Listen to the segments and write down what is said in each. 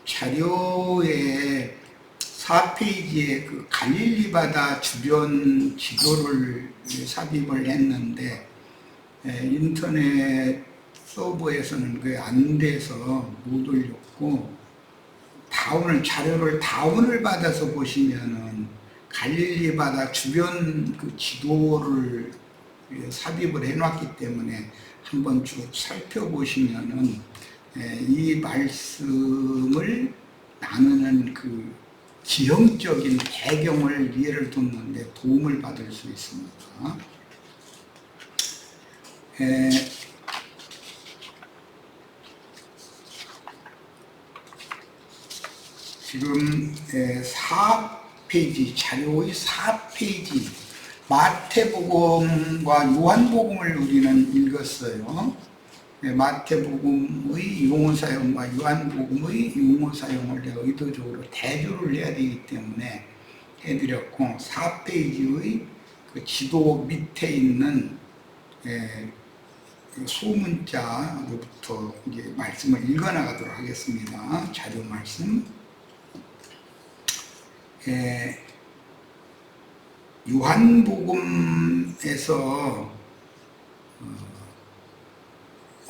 자료에 4페이지에 그 갈릴리 바다 주변 지도를 삽입을 했는데 인터넷 서버에서는 그게 안 돼서 못 올렸고, 자료를 다운을 받아서 보시면은 갈릴리 바다 주변 그 지도를 삽입을 해놨기 때문에 한번 쭉 살펴보시면은 이 말씀을 나누는 그 지형적인 배경을 이해를 돕는 데 도움을 받을 수 있습니다. 지금 4페이지, 자료의 4페이지 마태복음과 요한복음을 우리는 읽었어요. 마태복음의 용어 사용과 요한복음의 용어 사용을 내가 의도적으로 대조를 해야 되기 때문에 해드렸고, 4페이지의 그 지도 밑에 있는 소문자로부터 이제 말씀을 읽어나가도록 하겠습니다. 자료 말씀. 요한복음에서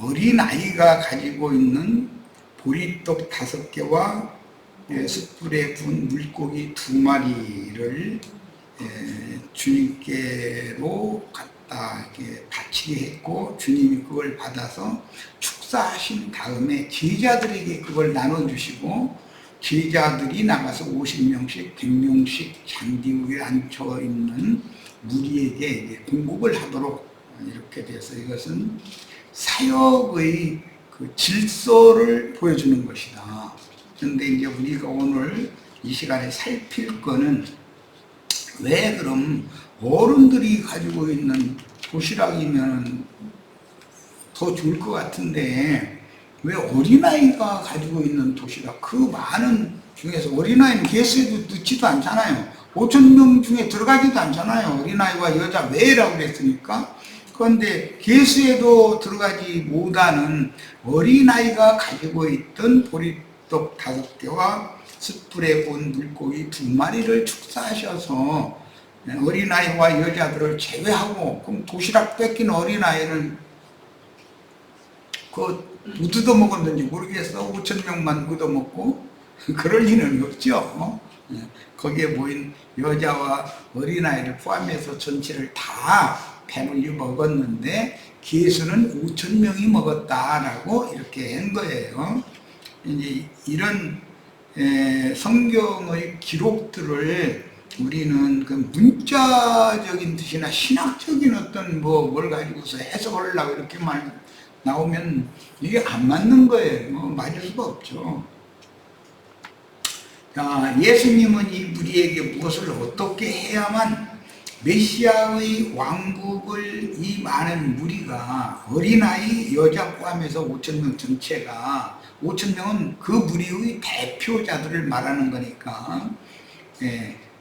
어린아이가 가지고 있는 보리떡 5개와 숯불에 구운 물고기 2마리를 주님께로 갖다 바치게 했고, 주님이 그걸 받아서 축사하신 다음에 제자들에게 그걸 나눠주시고, 제자들이 나가서 50명씩 100명씩 잔디 위에 앉혀있는 무리에게 공급을 하도록 이렇게 돼서, 이것은 사역의 그 질서를 보여주는 것이다. 그런데 이제 우리가 오늘 이 시간에 살필 거는, 왜 그럼 어른들이 가지고 있는 도시락이면 더 좋을 것 같은데 왜 어린아이가 가지고 있는 도시락, 그 많은 중에서 어린아이는 개수에도 넣지도 않잖아요. 5,000명 중에 들어가지도 않잖아요. 어린아이와 여자 외라고 그랬으니까. 그런데 개수에도 들어가지 못하는 어린아이가 가지고 있던 보리떡 5개와 숯불에 구운 물고기 2마리를 축사하셔서 어린아이와 여자들을 제외하고, 그럼 도시락 뺏긴 어린아이는 못 얻어먹었는지 모르겠어. 5,000명만 얻어먹고 그럴 리는 없죠. 거기에 모인 여자와 어린아이를 포함해서 전체를 다 배물리 먹었는데 개수는 5,000명이 먹었다라고 이렇게 한 거예요. 이제 이런 성경의 기록들을 우리는 그 문자적인 뜻이나 신학적인 어떤 뭘 가지고서 해석을 하려고 이렇게 나오면 이게 안 맞는 거예요. 맞을 수가 없죠. 자, 예수님은 이 무리에게 무엇을 어떻게 해야만 메시아의 왕국을, 이 많은 무리가 어린아이, 여자 포함해서 5,000명 전체가, 5,000명은 그 무리의 대표자들을 말하는 거니까,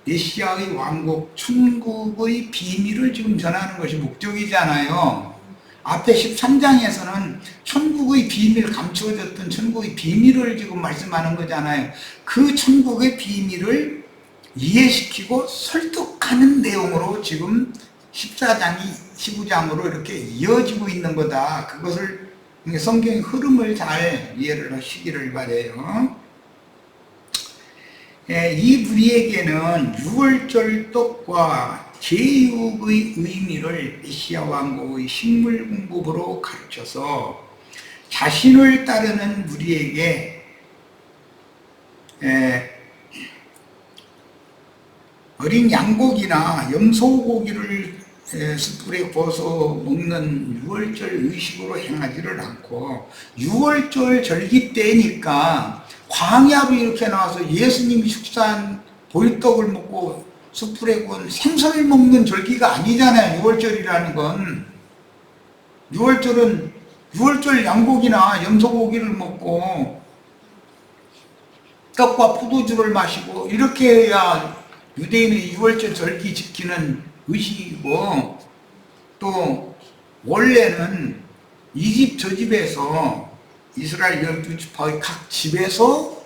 메시아의 왕국, 천국의 비밀을 지금 전하는 것이 목적이잖아요. 앞에 13장에서는 천국의 비밀, 감추어졌던 천국의 비밀을 지금 말씀하는 거잖아요. 그 천국의 비밀을 이해시키고 설득하는 내용으로 지금 14장이 15장으로 이렇게 이어지고 있는 거다. 그것을, 성경의 흐름을 잘 이해를 하시기를 바라요. 이 무리에게는 유월절 떡과 제육의 의미를 메시아 왕국의 식물 공급으로 가르쳐서 자신을 따르는 무리에게 어린 양고기나 염소고기를 숯불에 구워서 먹는 유월절 의식으로 행하지를 않고, 유월절 절기 때니까 광야로 이렇게 나와서 예수님이 축사한 보리떡을 먹고 숯불에 구운 생선을 먹는 절기가 아니잖아요. 6월절이라는 건. 6월절은 6월절 양고기나 염소고기를 먹고 떡과 포도주를 마시고 이렇게 해야 유대인의 6월절 절기 지키는 의식이고, 또 원래는 이 집 저 집에서 이스라엘 12지파의 각 집에서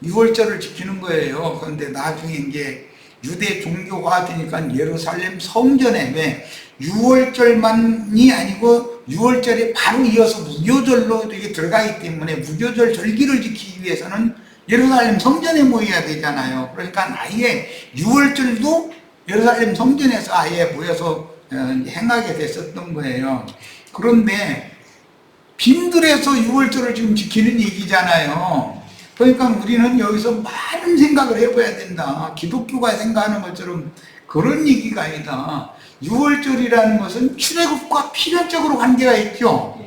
유월절을 지키는 거예요. 그런데 나중에 이제 유대 종교가 되니까 예루살렘 성전에 왜 유월절만이 아니고 유월절에 바로 이어서 무교절로 이게 들어가기 때문에 무교절 절기를 지키기 위해서는 예루살렘 성전에 모여야 되잖아요. 그러니까 아예 유월절도 예루살렘 성전에서 아예 모여서 행하게 됐었던 거예요. 그런데 빈들에서 유월절을 지금 지키는 얘기잖아요. 그러니까 우리는 여기서 많은 생각을 해봐야 된다. 기독교가 생각하는 것처럼 그런 얘기가 아니다. 유월절이라는 것은 출애굽과 필연적으로 관계가 있죠.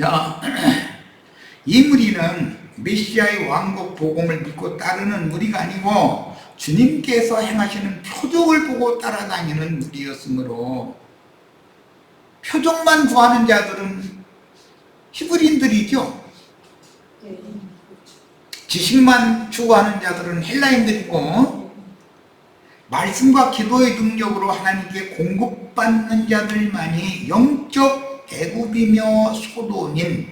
야, 이 무리는 메시아의 왕국 복음을 믿고 따르는 무리가 아니고 주님께서 행하시는 표적을 보고 따라다니는 무리였으므로, 표적만 구하는 자들은 히브리인들이죠. 지식만 추구하는 자들은 헬라인들이고, 말씀과 기도의 능력으로 하나님께 공급받는 자들만이 영적 애굽이며 소돔인,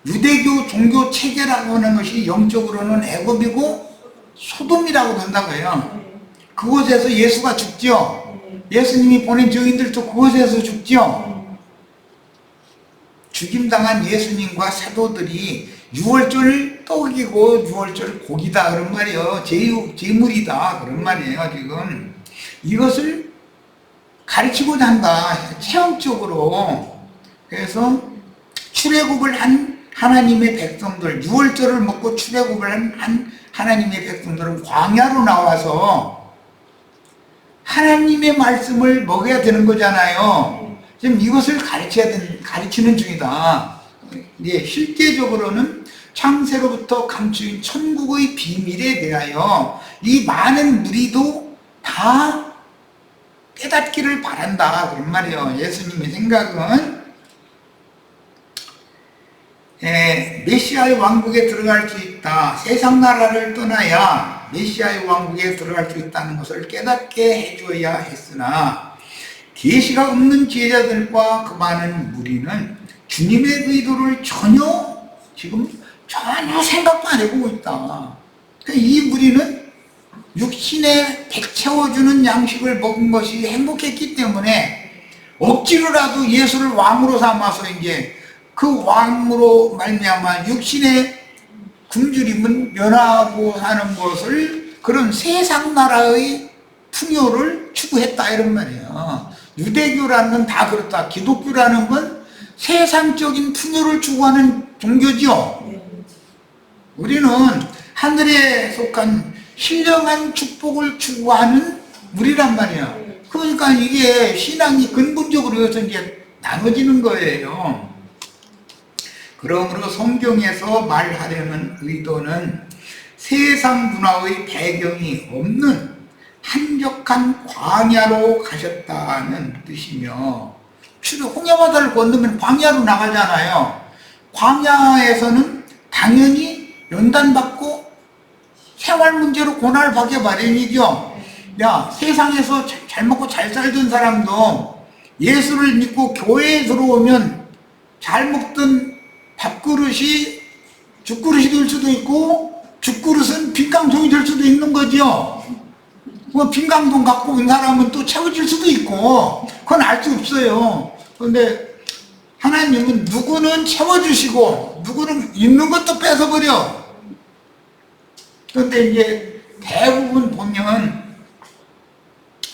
유대교 종교 체계라고 하는 것이 영적으로는 애굽이고 소돔이라고 한다고 해요. 그곳에서 예수가 죽죠. 예수님이 보낸 증인들도 그곳에서 죽죠. 죽임당한 예수님과 사도들이 유월절 떡이고 유월절 고기다 그런 말이에요. 제물이다 그런 말이에요. 지금 이것을 가르치고자 한다, 체험적으로. 그래서 출애굽을 한 하나님의 백성들, 유월절을 먹고 출애굽을 한 하나님의 백성들은 광야로 나와서 하나님의 말씀을 먹어야 되는 거잖아요. 지금 이것을 가르치는 중이다. 이제 실제적으로는 창세로부터 감추인 천국의 비밀에 대하여 이 많은 무리도 다 깨닫기를 바란다 그런 말이에요. 예수님의 생각은 메시아의 왕국에 들어갈 수 있다. 세상 나라를 떠나야 메시아의 왕국에 들어갈 수 있다는 것을 깨닫게 해줘야 했으나, 계시가 없는 제자들과 그 많은 무리는 주님의 의도를 전혀 생각도 안 해보고 있다. 이 무리는 육신에 배 채워주는 양식을 먹은 것이 행복했기 때문에 억지로라도 예수를 왕으로 삼아서 이제 그 왕으로 말미암아 육신의 굶주림은 면하고 하는 것을, 그런 세상 나라의 풍요를 추구했다 이런 말이에요. 유대교라는 건 다 그렇다. 기독교라는 건 세상적인 풍요를 추구하는 종교죠. 우리는 하늘에 속한 신령한 축복을 추구하는 무리란 말이야. 그러니까 이게 신앙이 근본적으로 여기서 이제 나눠지는 거예요. 그러므로 성경에서 말하려는 의도는 세상 문화의 배경이 없는 한적한 광야로 가셨다는 뜻이며, 홍해바다를 건너면 광야로 나가잖아요. 광야에서는 당연히 연단받고 생활 문제로 고난을 받게 마련이죠. 야, 세상에서 잘 먹고 잘 살던 사람도 예수를 믿고 교회에 들어오면 잘 먹던 밥그릇이 죽그릇이 될 수도 있고, 죽그릇은 빈깡통이 될 수도 있는 거죠. 뭐 빈깡통 갖고 온 사람은 또 채워질 수도 있고, 그건 알 수 없어요. 그런데 하나님은 누구는 채워주시고 누구는 있는 것도 뺏어버려. 그런데 이제 대부분 보면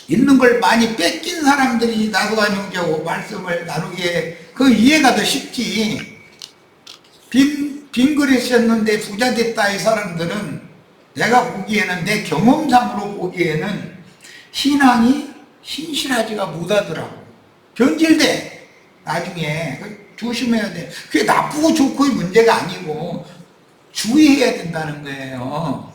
있는 걸 많이 뺏긴 사람들이 나도가 형제하고 말씀을 나누게, 그 이해가 더 쉽지. 빈 그릇이었는데 부자 됐다 이 사람들은, 내가 보기에는, 내 경험상으로 보기에는 신앙이 신실하지가 못하더라고. 변질돼 나중에. 조심해야 돼. 그게 나쁘고 좋고의 문제가 아니고 주의해야 된다는 거예요.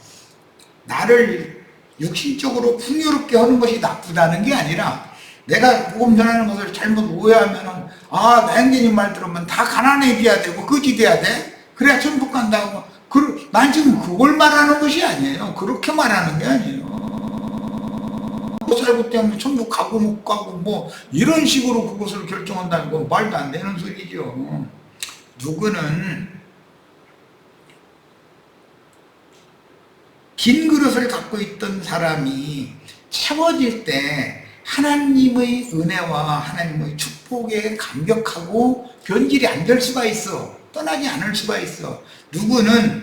나를 육신적으로 풍요롭게 하는 것이 나쁘다는 게 아니라, 내가 복음 전하는 것을 잘못 오해하면은, 나 형제님 말 들으면 다 가난해져야 되고 거지 돼야 돼? 그래야 천국 간다고. 난 지금 그걸 말하는 것이 아니에요. 그렇게 말하는 게 아니에요. 살고 때문에 천국 가고 못 가고 뭐 이런 식으로 그것을 결정한다는 건 말도 안 되는 소리죠. 누구는 긴 그릇을 갖고 있던 사람이 채워질 때 하나님의 은혜와 하나님의 축복에 감격하고 변질이 안 될 수가 있어. 떠나지 않을 수가 있어. 누구는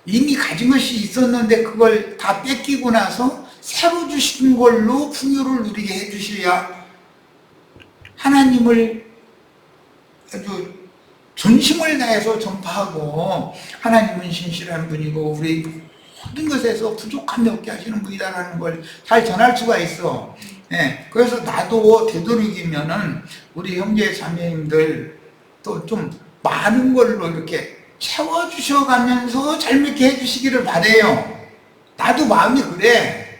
이미 가진 것이 있었는데 그걸 다 뺏기고 나서 새로 주신 걸로 풍요를 누리게 해주셔야 하나님을 아주 전심을 다해서 전파하고, 하나님은 신실한 분이고 우리 모든 것에서 부족함이 없게 하시는 분이다라는 걸 잘 전할 수가 있어. 예, 그래서 나도 되도록이면은 우리 형제 자매님들 또 좀 많은 걸로 이렇게 채워주셔가면서 잘 먹게 해주시기를 바래요. 나도 마음이 그래.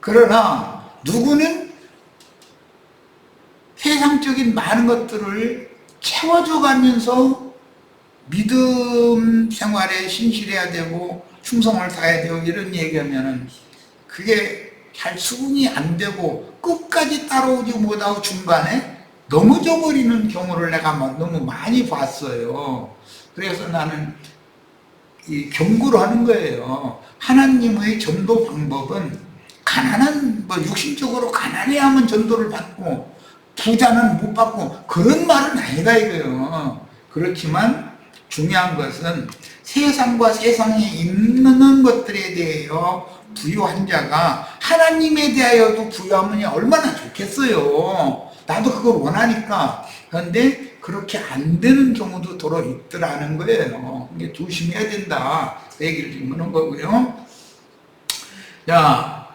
그러나 누구는 세상적인 많은 것들을 채워줘가면서 믿음 생활에 신실해야 되고 충성을 다해야 되고 이런 얘기하면은 그게 잘 수긍이 안 되고 끝까지 따라오지 못하고 중간에 넘어져 버리는 경우를 내가 너무 많이 봤어요. 그래서 나는 이 경고를 하는 거예요. 하나님의 전도 방법은 가난한, 육신적으로 가난해야만 전도를 받고 부자는 못 받고 그런 말은 아니다 이거예요. 그렇지만 중요한 것은 세상과 세상에 있는 것들에 대하여 부유한 자가 하나님에 대하여도 부유하면 얼마나 좋겠어요. 나도 그걸 원하니까. 그런데 그렇게 안 되는 경우도 더러 있더라는 거예요. 이게 조심해야 된다. 그 얘기를 지금 하는 거고요. 자,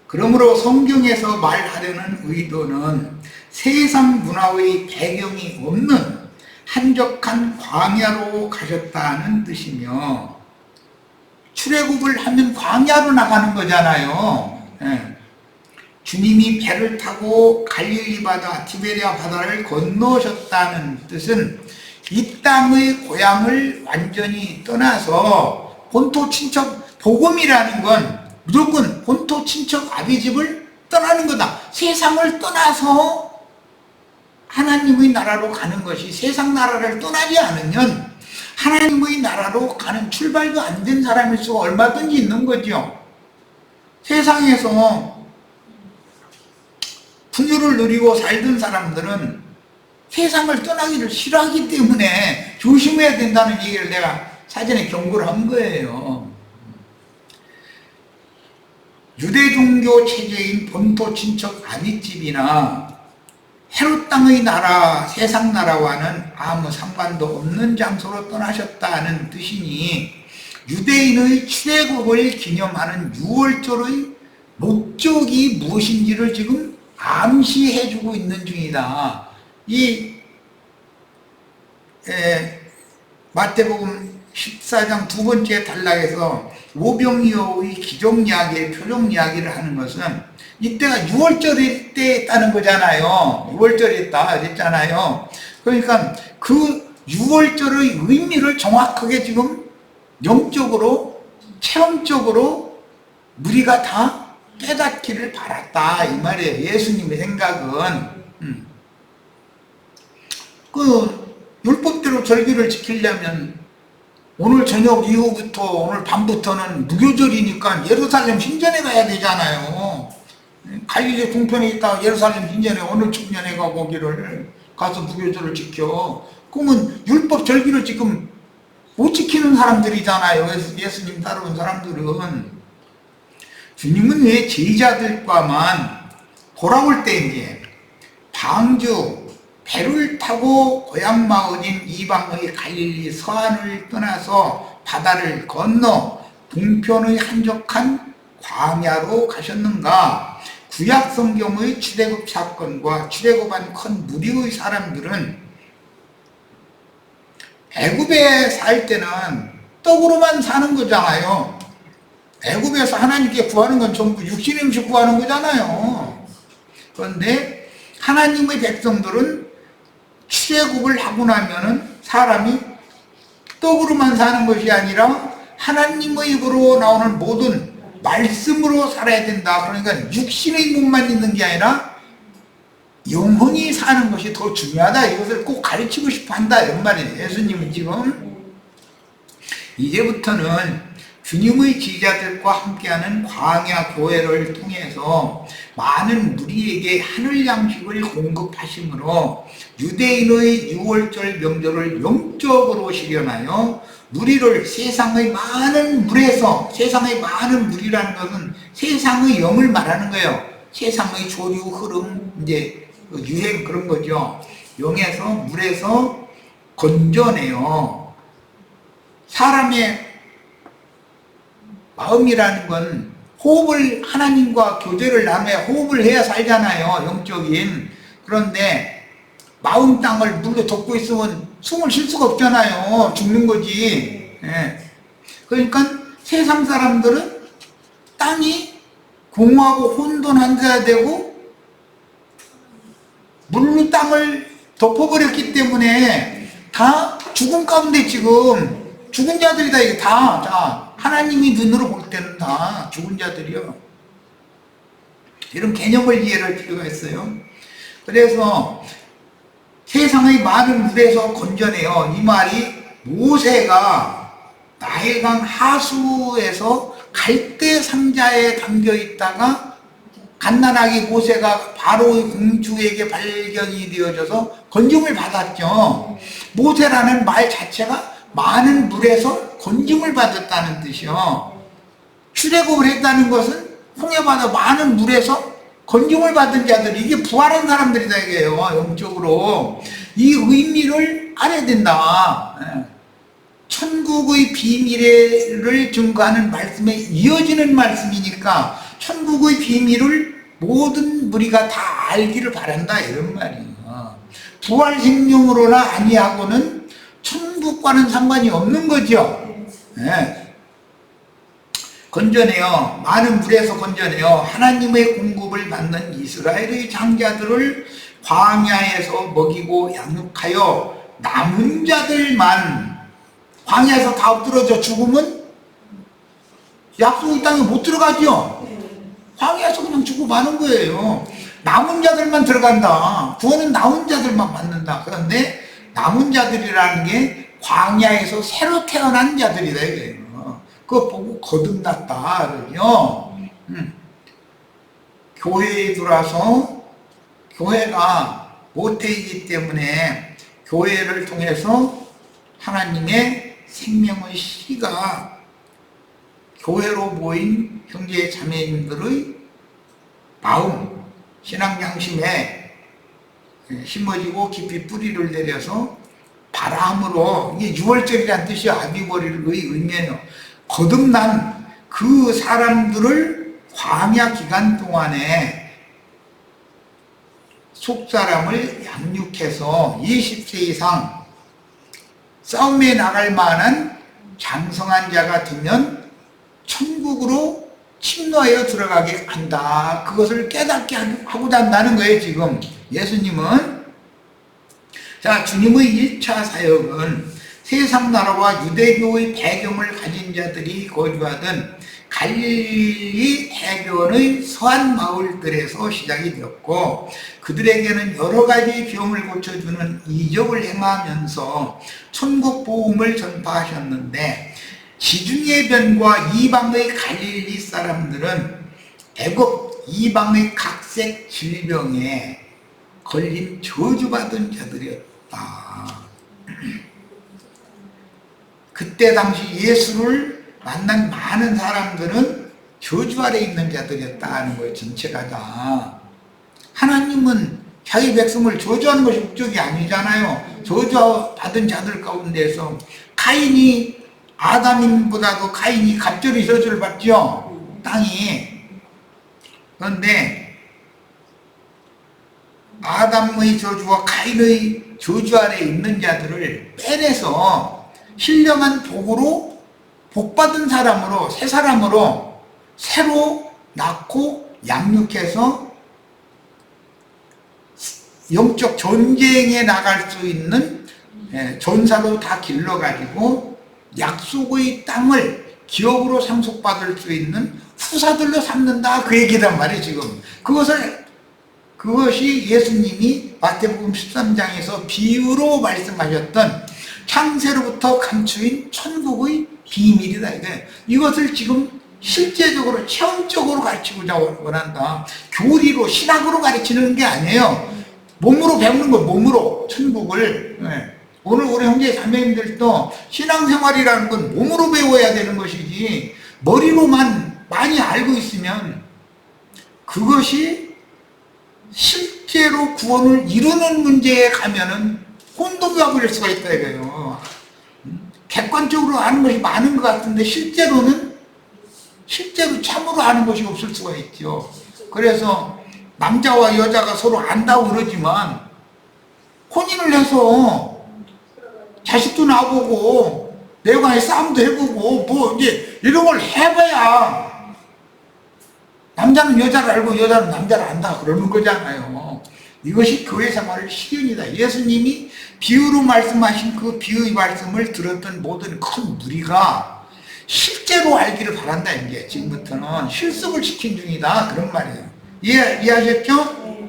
그러므로 성경에서 말하려는 의도는 세상 문화의 배경이 없는 한적한 광야로 가셨다는 뜻이며, 출애굽을 하면 광야로 나가는 거잖아요. 예. 주님이 배를 타고 갈릴리 바다, 티베리아 바다를 건너셨다는 뜻은 이 땅의 고향을 완전히 떠나서 본토 친척, 복음이라는 건 무조건 본토 친척 아비집을 떠나는 거다. 세상을 떠나서 하나님의 나라로 가는 것이, 세상 나라를 떠나지 않으면 하나님의 나라로 가는 출발도 안 된 사람일 수가 얼마든지 있는 거죠. 세상에서 풍요를 누리고 살던 사람들은 세상을 떠나기를 싫어하기 때문에 조심해야 된다는 얘기를 내가 사전에 경고를 한 거예요. 유대 종교 체제인 본토 친척 아비집이나 헤롯 땅의 나라, 세상 나라와는 아무 상관도 없는 장소로 떠나셨다는 뜻이니 유대인의 출애굽을 기념하는 6월절의 목적이 무엇인지를 지금 암시해주고 있는 중이다. 이 마태복음 14장 두 번째 단락에서 오병이어의 기적 이야기, 표적 이야기를 하는 것은 이때가 6월절일 때 있다는 거잖아요. 6월절에 있다 그랬잖아요. 그러니까 그 6월절의 의미를 정확하게 지금 영적으로, 체험적으로 우리가 다 깨닫기를 바랐다 이 말이에요. 예수님의 생각은 그 율법대로 절기를 지키려면 오늘 저녁 이후부터 오늘 밤부터는 무교절이니까 예루살렘 신전에 가야 되잖아요. 갈릴리 동편에 있다가 예루살렘 신전에 오늘 청년에 거기를 가서 무교절을 지켜. 그러면 율법 절기를 지금 못 지키는 사람들이잖아요. 예수님 따라온 사람들은. 주님은 왜 제자들과만 돌아올 때 이제 방주 배를 타고 고향 마을인 이방의 갈릴리 서안을 떠나서 바다를 건너 동편의 한적한 광야로 가셨는가? 구약 성경의 출애굽 사건과 출애굽한 큰 무리의 사람들은 애굽에 살 때는 떡으로만 사는 거잖아요. 애굽에서 하나님께 구하는 건 전부 육신 음식 구하는 거잖아요. 그런데 하나님의 백성들은 출애굽을 하고 나면은 사람이 떡으로만 사는 것이 아니라 하나님의 입으로 나오는 모든 말씀으로 살아야 된다. 그러니까 육신의 몸만 있는 게 아니라 영혼이 사는 것이 더 중요하다. 이것을 꼭 가르치고 싶어 한다. 이런 말이에요. 예수님은 지금 이제부터는 주님의 지자들과 함께하는 광야 교회를 통해서 많은 무리에게 하늘 양식을 공급하심으로 유대인의 유월절 명절을 영적으로 실현하여 무리를 세상의 많은 물에서, 세상의 많은 물이라는 것은 세상의 영을 말하는 거예요. 세상의 조류, 흐름, 이제 유행 그런 거죠. 영에서, 물에서 건져내요. 사람의 마음이라는 건 호흡을, 하나님과 교제를 나눠야 호흡을 해야 살잖아요. 영적인. 그런데 마음 땅을 물로 덮고 있으면 숨을 쉴 수가 없잖아요. 죽는 거지. 예. 그러니까 세상 사람들은 땅이 공허하고 혼돈한데야 되고 물로 땅을 덮어버렸기 때문에 다 죽음 가운데 지금 죽은 자들이다. 이게 다 하나님이 눈으로 볼 때는 다 죽은 자들이요. 이런 개념을 이해할 필요가 있어요. 그래서 세상의 많은 물에서 건져내요. 이 말이 모세가 나일강 하수에서 갈대 상자에 담겨 있다가 갓난아기 모세가 바로의 공주에게 발견이 되어져서 건짐을 받았죠. 모세라는 말 자체가 많은 물에서 건짐을 받았다는 뜻이요. 출애굽을 했다는 것은 홍해바다 많은 물에서 건짐을 받은 자들, 이게 부활한 사람들이다 이게요. 영적으로 이 의미를 알아야 된다. 천국의 비밀을 증거하는 말씀에 이어지는 말씀이니까 천국의 비밀을 모든 무리가 다 알기를 바란다 이런 말이에요. 부활 생명으로나 아니하고는 천국과는 상관이 없는 거죠. 건져내요. 많은 물에서 건져내요. 하나님의 공급을 받는 이스라엘의 장자들을 광야에서 먹이고 양육하여 남은 자들만, 광야에서 다 엎드러져 죽으면 약속의 땅에 못 들어가죠. 광야에서 그냥 죽고 마는 거예요. 남은 자들만 들어간다. 구원은 남은 자들만 받는다. 그런데 남은 자들이라는 게 광야에서 새로 태어난 자들이다 이거예요. 그거 보고 거듭났다 그러죠. 교회에 들어와서 교회가 모태이기 때문에 교회를 통해서 하나님의 생명의 씨가 교회로 모인 형제 자매님들의 마음, 신앙 양심에 심어지고 깊이 뿌리를 내려서 바람으로, 이게 유월절이라는 뜻이요. 아비벌의 의미예요. 거듭난 그 사람들을 광야 기간 동안에 속사람을 양육해서 20세 이상 싸움에 나갈 만한 장성한 자가 되면 천국으로 침노하여 들어가게 한다. 그것을 깨닫게 하고자 한다는 거예요. 지금 예수님은. 자, 주님의 1차 사역은 세상 나라와 유대교의 배경을 가진 자들이 거주하던 갈릴리 해변의 서안 마을들에서 시작이 되었고, 그들에게는 여러 가지 병을 고쳐주는 이적을 행하면서 천국 복음을 전파하셨는데, 지중해 변과 이방의 갈릴리 사람들은 애굽 이방의 각색 질병에 걸린 저주받은 자들이었다. 그때 당시 예수를 만난 많은 사람들은 저주 아래 있는 자들이었다는 거예요. 전체가 다. 하나님은 자기 백성을 저주하는 것이 목적이 아니잖아요. 저주받은 자들 가운데서 카인이, 아담인보다도 카인이 갑절의 저주를 받죠. 땅이. 그런데 아담의 저주와 카인의 저주 아래 있는 자들을 빼내서 신령한 복으로 복받은 사람으로, 새 사람으로 새로 낳고 양육해서 영적 전쟁에 나갈 수 있는 전사로 다 길러가지고 약속의 땅을 기업으로 상속받을 수 있는 수사들로 삼는다 그 얘기단 말이에요 지금. 그것이 예수님이 마태복음 13장에서 비유로 말씀하셨던 창세로부터 감추인 천국의 비밀이다. 이것을 지금 실제적으로 체험적으로 가르치고자 원한다. 교리로 신학으로 가르치는 게 아니에요. 몸으로 배우는 거, 몸으로 천국을. 오늘 우리 형제 자매님들도 신앙생활이라는 건 몸으로 배워야 되는 것이지 머리로만 많이 알고 있으면 그것이 실제로 구원을 이루는 문제에 가면은 혼돈이 버릴 수가 있다 이거예요. 객관적으로 아는 것이 많은 것 같은데 실제로 참으로 아는 것이 없을 수가 있죠. 그래서 남자와 여자가 서로 안다고 그러지만 혼인을 해서 자식도 나보고 내가 싸움도 해보고 뭐 이제 이런 걸 해봐야 남자는 여자를 알고 여자는 남자를 안다 그러는 거잖아요. 이것이 교회 생활의 실현이다. 예수님이 비유로 말씀하신 그 비유의 말씀을 들었던 모든 큰 무리가 실제로 알기를 바란다. 이제 지금부터는 실습을 시킨 중이다 그런 말이에요. 이해하셨죠?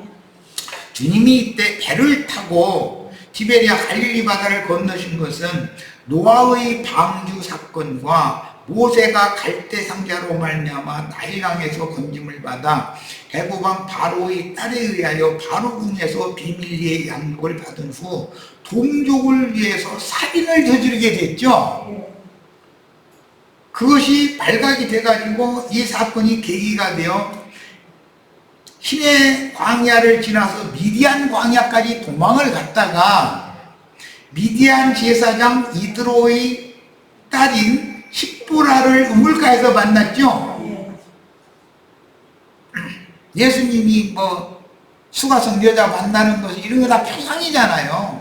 주님이 이때 배를 타고 티베리아 갈릴리 바다를 건너신 것은 노아의 방주 사건과 모세가 갈대 상자로 말미암아 나일강에서 건짐을 받아 해고방 바로의 딸에 의하여 바로궁에서 비밀리에 양육을 받은 후 동족을 위해서 살인을 저지르게 됐죠. 그것이 발각이 돼가지고 이 사건이 계기가 되어 신의 광야를 지나서 미디안 광야까지 도망을 갔다가 미디안 제사장 이드로의 딸인 십보라를 우물가에서 만났죠. 예수님이 뭐 수가성 여자 만나는 것이 이런 거 다 표상이잖아요.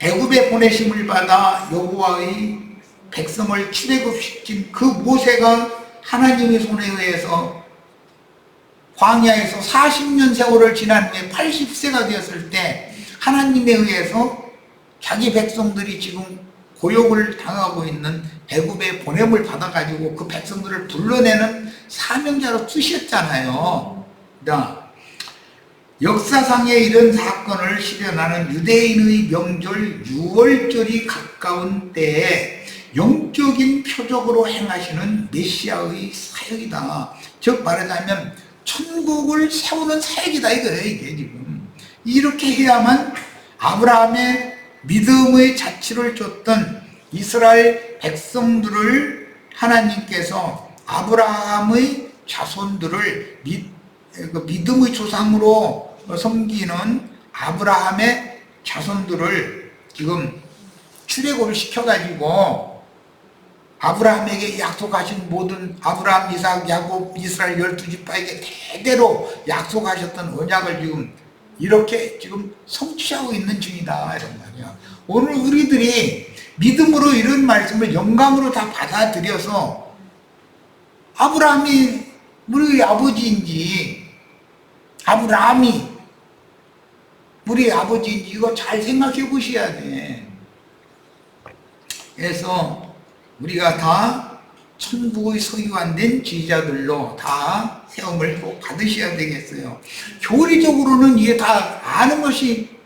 애굽에 보내심을 받아 여호와의 백성을 출애굽시킨 그 모세가 하나님의 손에 의해서 광야에서 40년 세월을 지난 후에 80세가 되었을 때 하나님에 의해서 자기 백성들이 지금 고욕을 당하고 있는 애굽에 보냄을 받아가지고 그 백성들을 불러내는 사명자로 쓰셨잖아요. 역사상에 이런 사건을 실현하는 유대인의 명절 6월절이 가까운 때에 영적인 표적으로 행하시는 메시아의 사역이다. 즉 말하자면 천국을 세우는 사역이다 이거예요. 이게 지금 이렇게 해야만 아브라함의 믿음의 자취를 줬던 이스라엘 백성들을 하나님께서 아브라함의 자손들을 믿음의 조상으로 섬기는 아브라함의 자손들을 지금 출애굽을 시켜가지고 아브라함에게 약속하신 모든 아브라함, 이삭, 야곱, 이스라엘 12지파에게 대대로 약속하셨던 언약을 지금 이렇게 지금 성취하고 있는 중이다 이런 말이야. 오늘 우리들이 믿음으로 이런 말씀을 영감으로 다 받아들여서 아브라함이 우리 아버지인지 아브라함이 우리 아버지인지 이거 잘 생각해 보셔야 돼. 그래서 우리가 다 천국의 소유한 된 지휘자들로 다 세움을 꼭 받으셔야 되겠어요. 교리적으로는 이게 다 아는 것이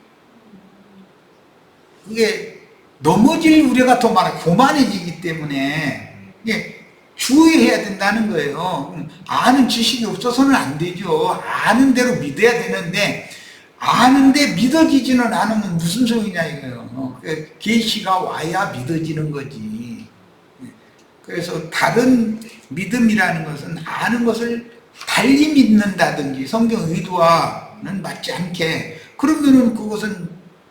그게 넘어질 우려가 더 많아 교만해지기 때문에 이게 주의해야 된다는 거예요. 아는 지식이 없어서는 안 되죠. 아는 대로 믿어야 되는데 아는데 믿어지지는 않으면 무슨 소용이냐 이거예요. 계시가 와야 믿어지는 거지. 그래서 다른 믿음이라는 것은 아는 것을 달리 믿는다든지 성경 의도와는 맞지 않게 그러면은 그것은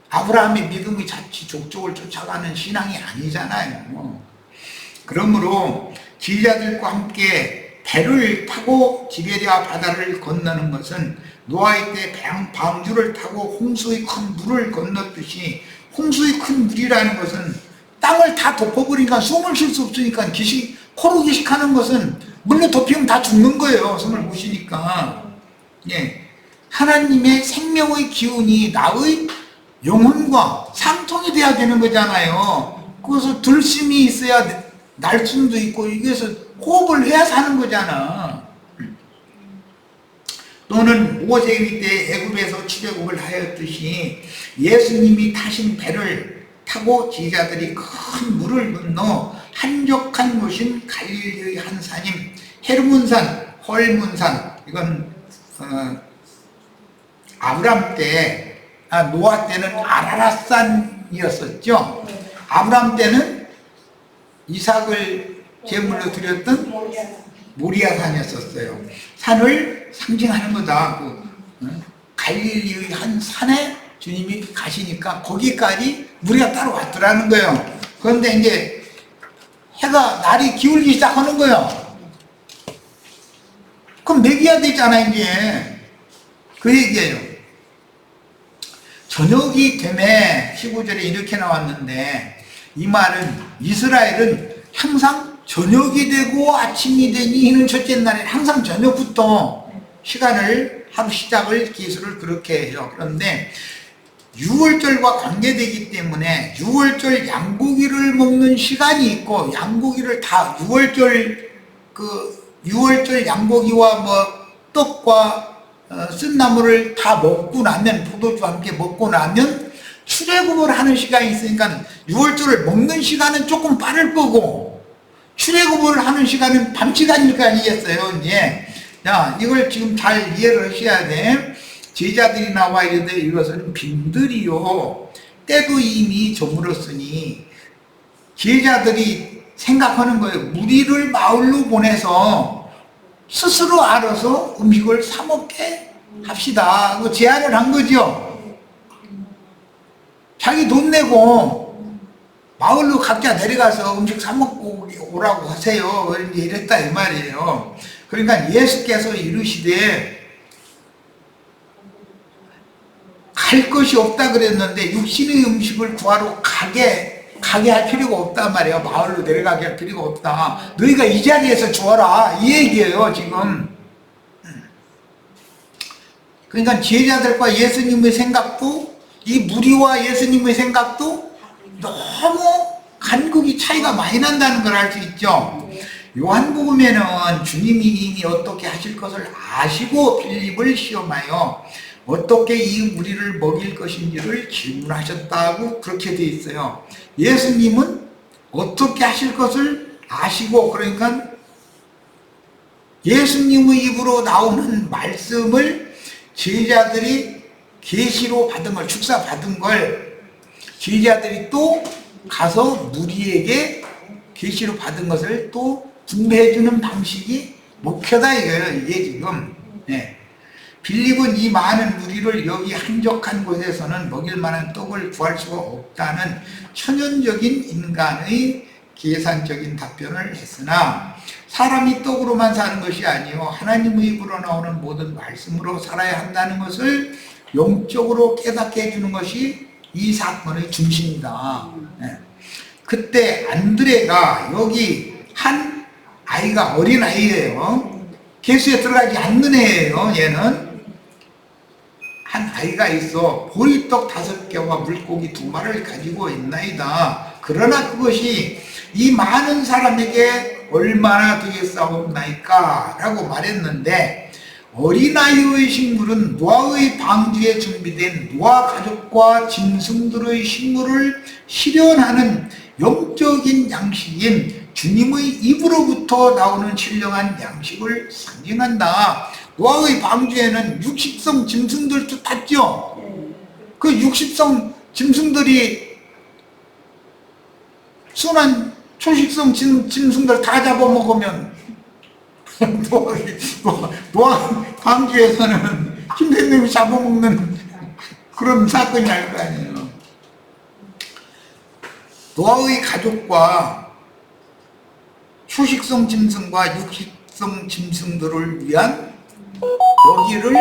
아브라함의 믿음의 자치 족족을 쫓아가는 신앙이 아니잖아요. 그러므로 지휘자들과 함께 배를 타고 지베리아 바다를 건너는 것은 노아의 때 방주를 타고 홍수의 큰 물을 건넜듯이 홍수의 큰 물이라는 것은 땅을 다 덮어버리니까 숨을 쉴 수 없으니까 코로 기식하는 것은 물로 덮이면 다 죽는 거예요. 숨을 못 쉬니까. 예. 하나님의 생명의 기운이 나의 영혼과 상통이 돼야 되는 거잖아요. 그래서 들숨이 있어야 날숨도 있고 이게서 호흡을 해야 사는 거잖아. 또는 모세의 때 애굽에서 출애굽을 하였듯이 예수님이 타신 배를 타고 제자들이 큰 물을 건너 한적한 곳인 갈릴리의 한 산인 헤르몬산, 헐몬산, 이건 아브람 때, 노아 때는 아라랏산이었었죠. 아브람 때는 이삭을 제물로 드렸던 모리아산이었어요. 산을 상징하는 거다. 갈릴리의 한 산에 주님이 가시니까 거기까지 무리가 따로 왔더라는 거예요. 그런데 이제 해가 날이 기울기 시작하는 거예요. 그럼 먹여야 되잖아 이제. 그 얘기예요. 저녁이 되매 15절에 이렇게 나왔는데, 이 말은 이스라엘은 항상 저녁이 되고 아침이 되니 는 첫째 날에 항상 저녁부터 시간을, 하루 시작을 기술을 그렇게 해요. 그런데 6월절과 관계되기 때문에 6월절 양고기를 먹는 시간이 있고, 양고기를 다 6월절 양고기와 떡과 쓴나물을 다 먹고 나면, 포도주와 함께 먹고 나면 출애굽을 하는 시간이 있으니까 6월절을 먹는 시간은 조금 빠를 거고 출애굽을 하는 시간은 밤 시간일 거 아니겠어요. 이제 자, 이걸 지금 잘 이해를 하셔야 돼. 제자들이 나와 이르되 이것은 빈들이요 때도 이미 저물었으니, 제자들이 생각하는 거예요. 무리를 마을로 보내서 스스로 알아서 음식을 사 먹게 합시다. 그 제안을 한 거죠. 자기 돈 내고 마을로 각자 내려가서 음식 사 먹고 오라고 하세요. 이랬다 이 말이에요. 그러니까 예수께서 이르시되 갈 것이 없다 그랬는데 육신의 음식을 구하러 가게 할 필요가 없단 말이에요. 마을로 내려가게 할 필요가 없다. 너희가 이 자리에서 주어라 이 얘기예요 지금. 그러니까 제자들과 예수님의 생각도, 이 무리와 예수님의 생각도 너무 간극이 차이가 많이 난다는 걸 알 수 있죠. 요한복음에는 주님이 이미 어떻게 하실 것을 아시고 빌립을 시험하여 어떻게 이 무리를 먹일 것인지를 질문하셨다고 그렇게 돼 있어요. 예수님은 어떻게 하실 것을 아시고, 그러니까 예수님의 입으로 나오는 말씀을 제자들이 계시로 받은 걸, 축사 받은 걸 제자들이 또 가서 무리에게 계시로 받은 것을 또 분배해 주는 방식이 목표다 이거예요. 이게 지금. 네. 빌립은 이 많은 무리를 여기 한적한 곳에서는 먹일 만한 떡을 구할 수가 없다는 천연적인 인간의 계산적인 답변을 했으나, 사람이 떡으로만 사는 것이 아니요 하나님의 입으로 나오는 모든 말씀으로 살아야 한다는 것을 영적으로 깨닫게 해주는 것이 이 사건의 중심이다. 네. 그때 안드레가, 여기 한 아이가, 어린 아이예요. 개수에 들어가지 않는 애예요. 얘는 한 아이가 있어 보리떡 5개와 물고기 2마리를 가지고 있나이다. 그러나 그것이 이 많은 사람에게 얼마나 되겠사옵나이까 라고 말했는데, 어린아이의 식물은 노아의 방주에 준비된 노아 가족과 짐승들의 식물을 실현하는 영적인 양식인 주님의 입으로부터 나오는 신령한 양식을 상징한다. 노아의 방주에는 육식성 짐승들도 탔죠. 그 육식성 짐승들이 순한 초식성 짐승들 다 잡아먹으면 노아 방주에서는 힘든 놈이 잡아먹는 그런 사건이 날 거 아니에요. 노아의 가족과 초식성 짐승과 육식성 짐승들을 위한 먹이를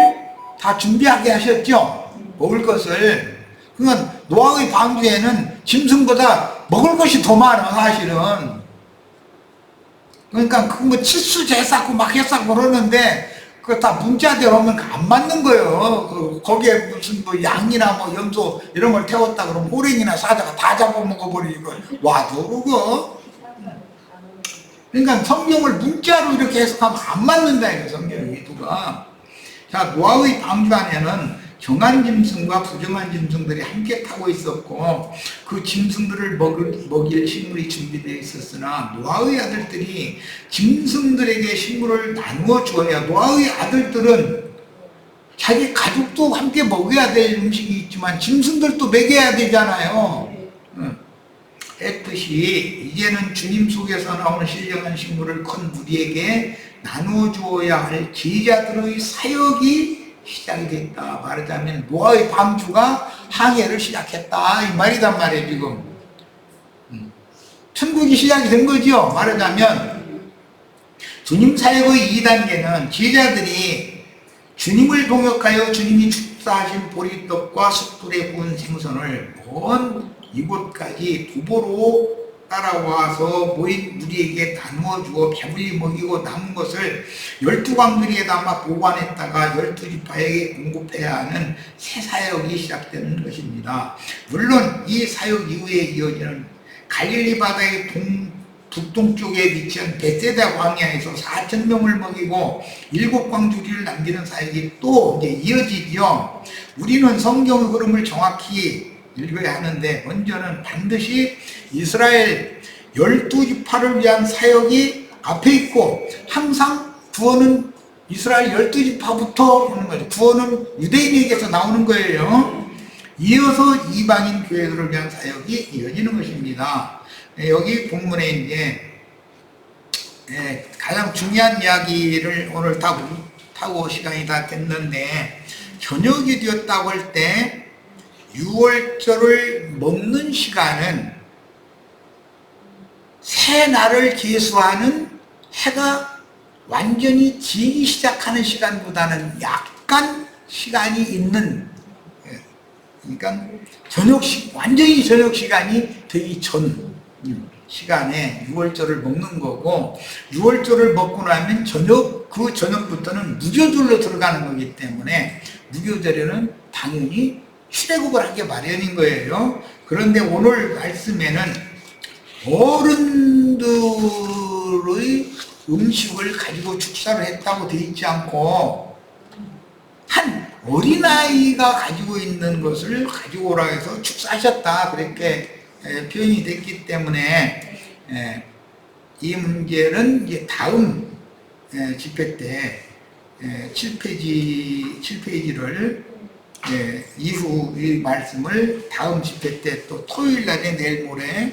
다 준비하게 하셨죠. 먹을 것을. 그러니까 노아의 방주에는 짐승보다 먹을 것이 더 많아 사실은. 그러니까 그거 치수 재쌌고 막 했었고 그러는데 그거 다 문자대로 하면 안 맞는 거예요. 거기에 무슨 양이나 염소 이런 걸 태웠다 그러면 호랭이나 사자가 다 잡아먹어버리고 와도 그거. 그러니까 성경을 문자로 이렇게 해석하면 안 맞는다 이거 성경의 의도가. 자, 노아의 방주 안에는 정한 짐승과 부정한 짐승들이 함께 타고 있었고 그 짐승들을 먹일 식물이 준비되어 있었으나 노아의 아들들이 짐승들에게 식물을 나누어 주어야 노아의 아들들은 자기 가족도 함께 먹여야 될 음식이 있지만 짐승들도 먹여야 되잖아요. 했듯이 이제는 주님 속에서 나오는 신령한 식물을 큰 무리에게 나누어 주어야 할 제자들의 사역이 시작이 됐다. 말하자면 노아의 방주가 항해를 시작했다 이 말이단 말이에요. 지금 천국이 시작이 된 거죠. 말하자면 주님 사역의 2단계는 제자들이 주님을 동역하여 주님이 축사하신 보리떡과 숯불에 구운 생선을 먼 이곳까지 도보로 따라와서 모인 무리에게 나누어 주어 배불리 먹이고 남은 것을 12광들이에 담아 보관했다가 12지파에게 공급해야 하는 새 사역이 시작되는 것입니다. 물론 이 사역 이후에 이어지는 갈릴리 바다의 북동쪽에 위치한 베세다 광야에서 4,000명을 먹이고 7광주리를 남기는 사역이 또 이제 이어지죠. 우리는 성경의 흐름을 정확히 읽어야 하는데 먼저는 반드시 이스라엘 12지파를 위한 사역이 앞에 있고 항상 구원은 이스라엘 12지파부터 오는 거죠. 구원은 유대인에게서 나오는 거예요. 이어서 이방인 교회들을 위한 사역이 이어지는 것입니다. 여기 본문에 이제 가장 중요한 이야기를 오늘 타고 시간이 다 됐는데 저녁이 되었다고 할 때 6월절을 먹는 시간은 새날을 계수하는 해가 완전히 지기 시작하는 시간보다는 약간 시간이 있는, 그러니까 완전히 저녁 시간이 되기 전 시간에 6월절을 먹는 거고, 6월절을 먹고 나면 그 저녁부터는 무교절로 들어가는 거기 때문에 무교절에는 당연히 출애굽을 하게 마련인 거예요. 그런데 오늘 말씀에는 어른들의 음식을 가지고 축사를 했다고 되어 있지 않고 한 어린아이가 가지고 있는 것을 가지고 오라 해서 축사하셨다 그렇게 표현이 됐기 때문에 이 문제는 이제 다음 집회 때 7페이지를 이후 이 말씀을 다음 집회 때 또 토요일 날에 내일 모레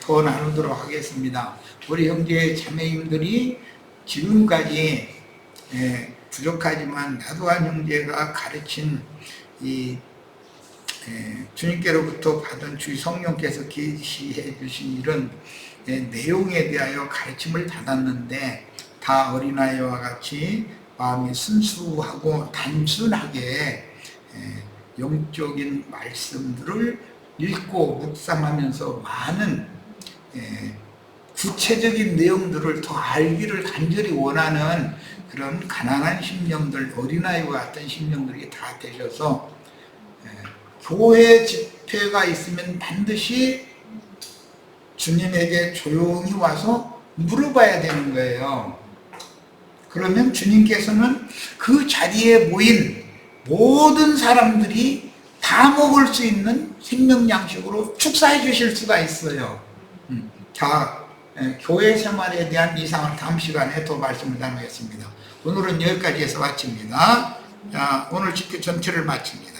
더 나누도록 하겠습니다. 우리 형제 자매님들이 지금까지 부족하지만 나도한 형제가 가르친 이 주님께로부터 받은 주의 성령께서 계시해 주신 이런 내용에 대하여 가르침을 받았는데 다 어린아이와 같이 마음이 순수하고 단순하게 영적인 말씀들을 읽고 묵상하면서 많은 구체적인 내용들을 더 알기를 간절히 원하는 그런 가난한 심령들, 어린아이와 같은 심령들이 다 되셔서 교회 집회가 있으면 반드시 주님에게 조용히 와서 물어봐야 되는 거예요. 그러면 주님께서는 그 자리에 모인 모든 사람들이 다 먹을 수 있는 생명양식으로 축사해 주실 수가 있어요. 자, 교회 생활에 대한 이상을 다음 시간에 더 말씀을 나누겠습니다. 오늘은 여기까지 해서 마칩니다. 자, 오늘 집회 전체를 마칩니다.